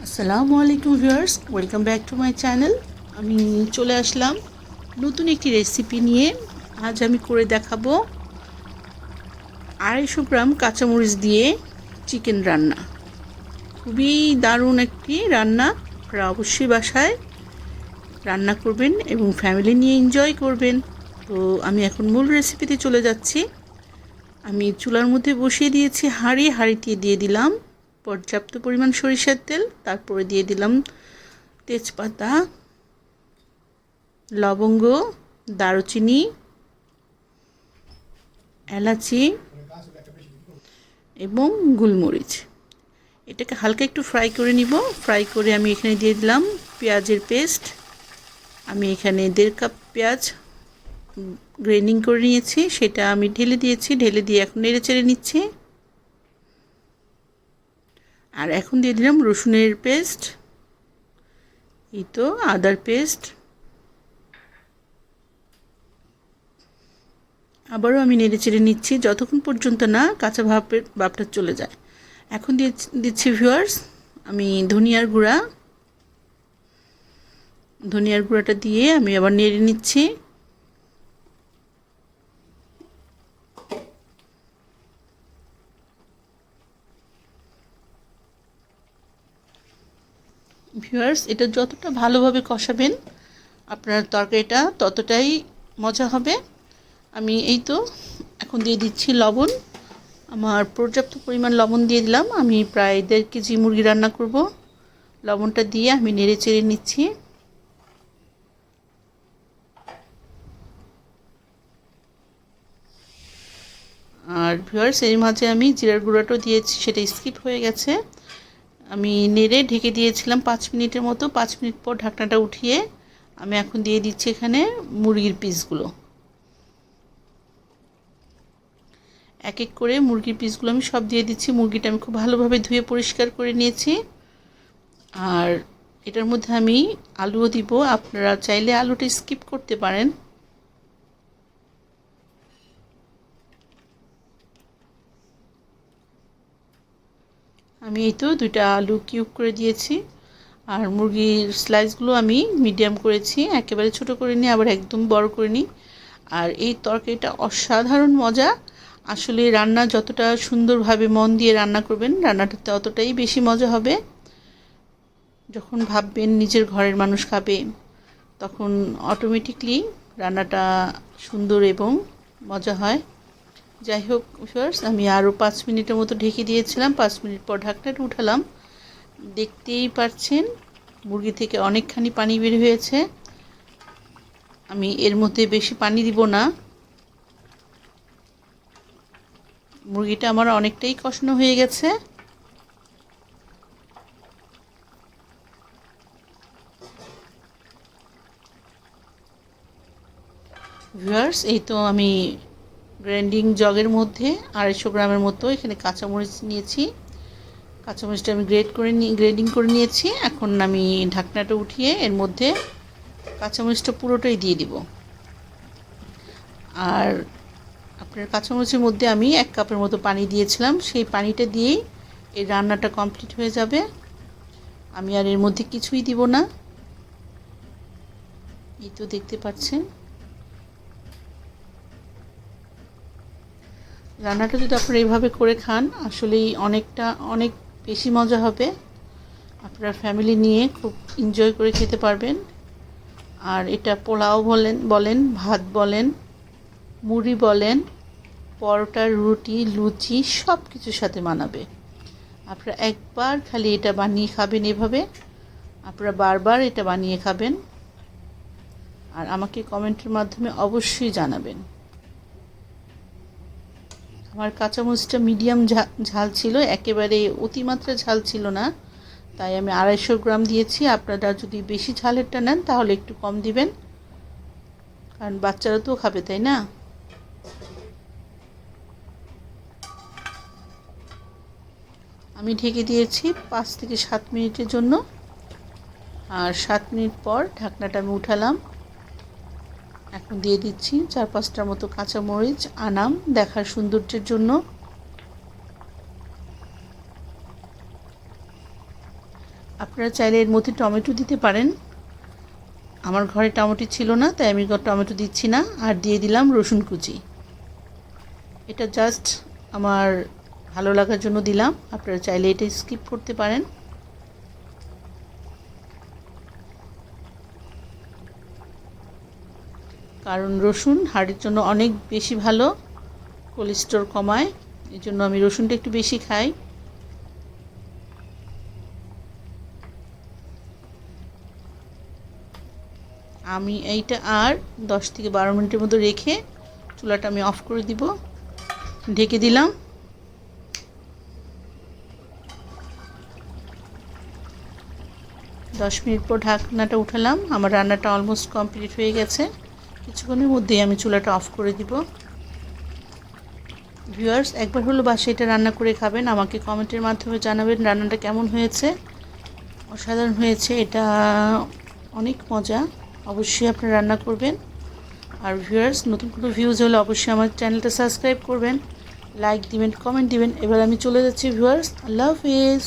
আসসালামু আলাইকুম viewers, welcome back to my channel. আমি চলে আসলাম নতুন একটি রেসিপি নিয়ে। আজ আমি করে দেখাবো 250 গ্রাম কাঁচামরিচ দিয়ে চিকেন রান্না। খুবই দারুণ একটি রান্না, আপনারা অবশ্যই বাসায় রান্না করবেন এবং ফ্যামিলি নিয়ে এনজয় করবেন। তো আমি এখন মূল রেসিপিতে চলে যাচ্ছি। আমি চুলার মধ্যে বসিয়ে দিয়েছি হাঁড়িতে দিয়ে দিলাম পর্যাপ্ত পরিমাণ সরিষার তেল, তারপরে দিয়ে দিলাম তেজপাতা, লবঙ্গ, দারুচিনি, এলাচি এবং গোলমরিচ। এটাকে হালকা একটু ফ্রাই করে নিব। ফ্রাই করে আমি এখানে দিয়ে দিলাম পেঁয়াজের পেস্ট। আমি এখানে 1.5 কাপ পেঁয়াজ গ্রেডিং করে নিয়েছি, সেটা আমি ঢেলে দিয়েছি। ঢেলে দিয়ে এখন নেড়ে চেড়ে নিচ্ছি। আর এখন দিয়ে দিলাম রসুনের পেস্ট, এই তো আদার পেস্ট। আবারও আমি নেড়ে চেড়ে নিচ্ছি যতক্ষণ পর্যন্ত না কাঁচা ভাবটা চলে যায়। এখন দিচ্ছি ভিউয়ার্স আমি ধনিয়ার গুঁড়াটা দিয়ে আমি আবার নেড়ে নিচ্ছি। ভিউয়ার্স, এটা যতটা ভালোভাবে কষাবেন আপনার তরকারিটা ততটাই মজা হবে। আমি এই তো এখন দিয়ে দিচ্ছি লবণ। আমার পর্যাপ্ত পরিমাণ লবণ দিয়ে দিলাম। আমি প্রায় 1.5 কেজি মুরগি রান্না করব। লবণটা দিয়ে আমি নেড়ে চেড়ে নিচ্ছি। আর ভিউয়ার্স, এর মাঝে আমি জিরার গুঁড়াটাও দিয়েছি, সেটা স্কিপ হয়ে গেছে। আমি নেড়ে ঢেকে দিয়েছিলাম 5 মিনিটের মতো। 5 মিনিট পর ঢাকনাটা উঠিয়ে আমি এখন দিয়ে দিচ্ছি এখানে মুরগির পিসগুলো। এক এক করে মুরগির পিসগুলো আমি সব দিয়ে দিচ্ছি। মুরগিটা আমি খুব ভালোভাবে ধুয়ে পরিষ্কার করে নিয়েছি। আর এটার মধ্যে আমি আলুও দিব, আপনারা চাইলে আলুটা স্কিপ করতে পারেন। আমি এই তো 2টা আলু কিউব করে দিয়েছি। আর মুরগির স্লাইসগুলো আমি মিডিয়াম করেছি, একেবারে ছোট করে নিই আবার একদম বড় করে নিই। আর এই তরকারিটা অসাধারণ মজা। আসলে রান্না যতটা সুন্দরভাবে মন দিয়ে রান্না করবেন, রান্নাটা ততটাই বেশি মজা হবে। যখন ভাববেন নিজের ঘরের মানুষ খাবে, তখন অটোমেটিকলি রান্নাটা সুন্দর এবং মজা হয়। যাই হোক ভিউয়ার্স, আমি আরও 5 মিনিটের মতো ঢেকে দিয়েছিলাম। 5 মিনিট পর ঢাকনাটা উঠালাম। দেখতেই পাচ্ছেন মুরগি থেকে অনেকখানি পানি বের হয়েছে। আমি এর মধ্যে বেশি পানি দিব না। মুরগিটা আমার অনেকটাই কষানো হয়ে গেছে। ভিউয়ার্স, এই তো আমি গ্রাইন্ডিং জগের মধ্যে 250 গ্রামের মতো এখানে কাঁচামরিচ নিয়েছি। কাঁচামরিচটা আমি গ্রেডিং করে নিয়েছি। এখন আমি ঢাকনাটা উঠিয়ে এর মধ্যে কাঁচামরিচটা পুরোটাই দিয়ে দিব। আর আপনার কাঁচামরিচের মধ্যে আমি 1 কাপের মতো পানি দিয়েছিলাম, সেই পানিটা দিয়েই এই রান্নাটা কমপ্লিট হয়ে যাবে। আমি আর এর মধ্যে কিছুই দিব না। এই তো দেখতে পাচ্ছেন রান্নাটা যদি আপনারা এইভাবে করে খান, আসলেই অনেক বেশি মজা হবে। আপনার ফ্যামিলি নিয়ে খুব এনজয় করে খেতে পারবেন। আর এটা পোলাও বলেন, ভাত বলেন, মুড়ি বলেন, পরোটা, রুটি, লুচি সব কিছুর সাথে মানাবে। আপনারা একবার খালি এটা বানিয়ে খাবেন এভাবে, আপনারা বারবার এটা বানিয়ে খাবেন। আর আমাকে কমেন্টের মাধ্যমে অবশ্যই জানাবেন। আমার কাঁচামরিচটা মিডিয়াম ঝাল ছিল, একেবারে অতিমাত্রা ঝাল ছিল না, তাই আমি 250 গ্রাম দিয়েছি। আপনারা যদি বেশি ঝালেরটা নেন তাহলে একটু কম দিবেন, কারণ বাচ্চারা তো খাবে, তাই না? আমি ঢেকে দিয়েছি 5 থেকে 7 মিনিটের জন্য। আর 7 মিনিট পর ঢাকনাটা আমি উঠালাম। এখন দিয়ে দিচ্ছি 4-5টার মতো কাঁচামরিচ, আনাম দেখার সৌন্দর্যের জন্য। আপনারা চাইলে এর মধ্যে টমেটো দিতে পারেন। আমার ঘরে টমেটো ছিল না, তাই আমি টমেটো দিচ্ছি না। আর দিয়ে দিলাম রসুন কুচি। এটা জাস্ট আমার ভালো লাগার জন্য দিলাম, আপনারা চাইলে এটা স্কিপ করতে পারেন। কারণ রসুন হার্টের জন্য অনেক বেশি ভালো, কোলেস্টেরল কমায়, এই জন্য আমি রসুনটা একটু বেশি খাই। আমি এইটা আর 10 থেকে 12 মিনিটের মতো রেখে চুলাটা আমি অফ করে দিব। ঢেকে দিলাম। দশ মিনিট পর ঢাকনাটা উঠালাম। আমার রান্নাটা অলমোস্ট কমপ্লিট হয়ে গেছে। কিছুক্ষণের মধ্যেই আমি চুলাটা অফ করে দিব। ভিউয়ার্স, একবার হলো বাসায় এটা রান্না করে খাবেন, আমাকে কমেন্টের মাধ্যমে জানাবেন রান্নাটা কেমন হয়েছে। অসাধারণ হয়েছে, এটা অনেক মজা। অবশ্যই আপনারা রান্না করবেন। আর ভিউয়ার্স, নতুন কোনো ভিউজ হলে অবশ্যই আমার চ্যানেলটা সাবস্ক্রাইব করবেন, লাইক দিবেন, কমেন্ট দিবেন। এবার আমি চলে যাচ্ছি ভিউয়ার্স, আল্লাহ হাফিজ।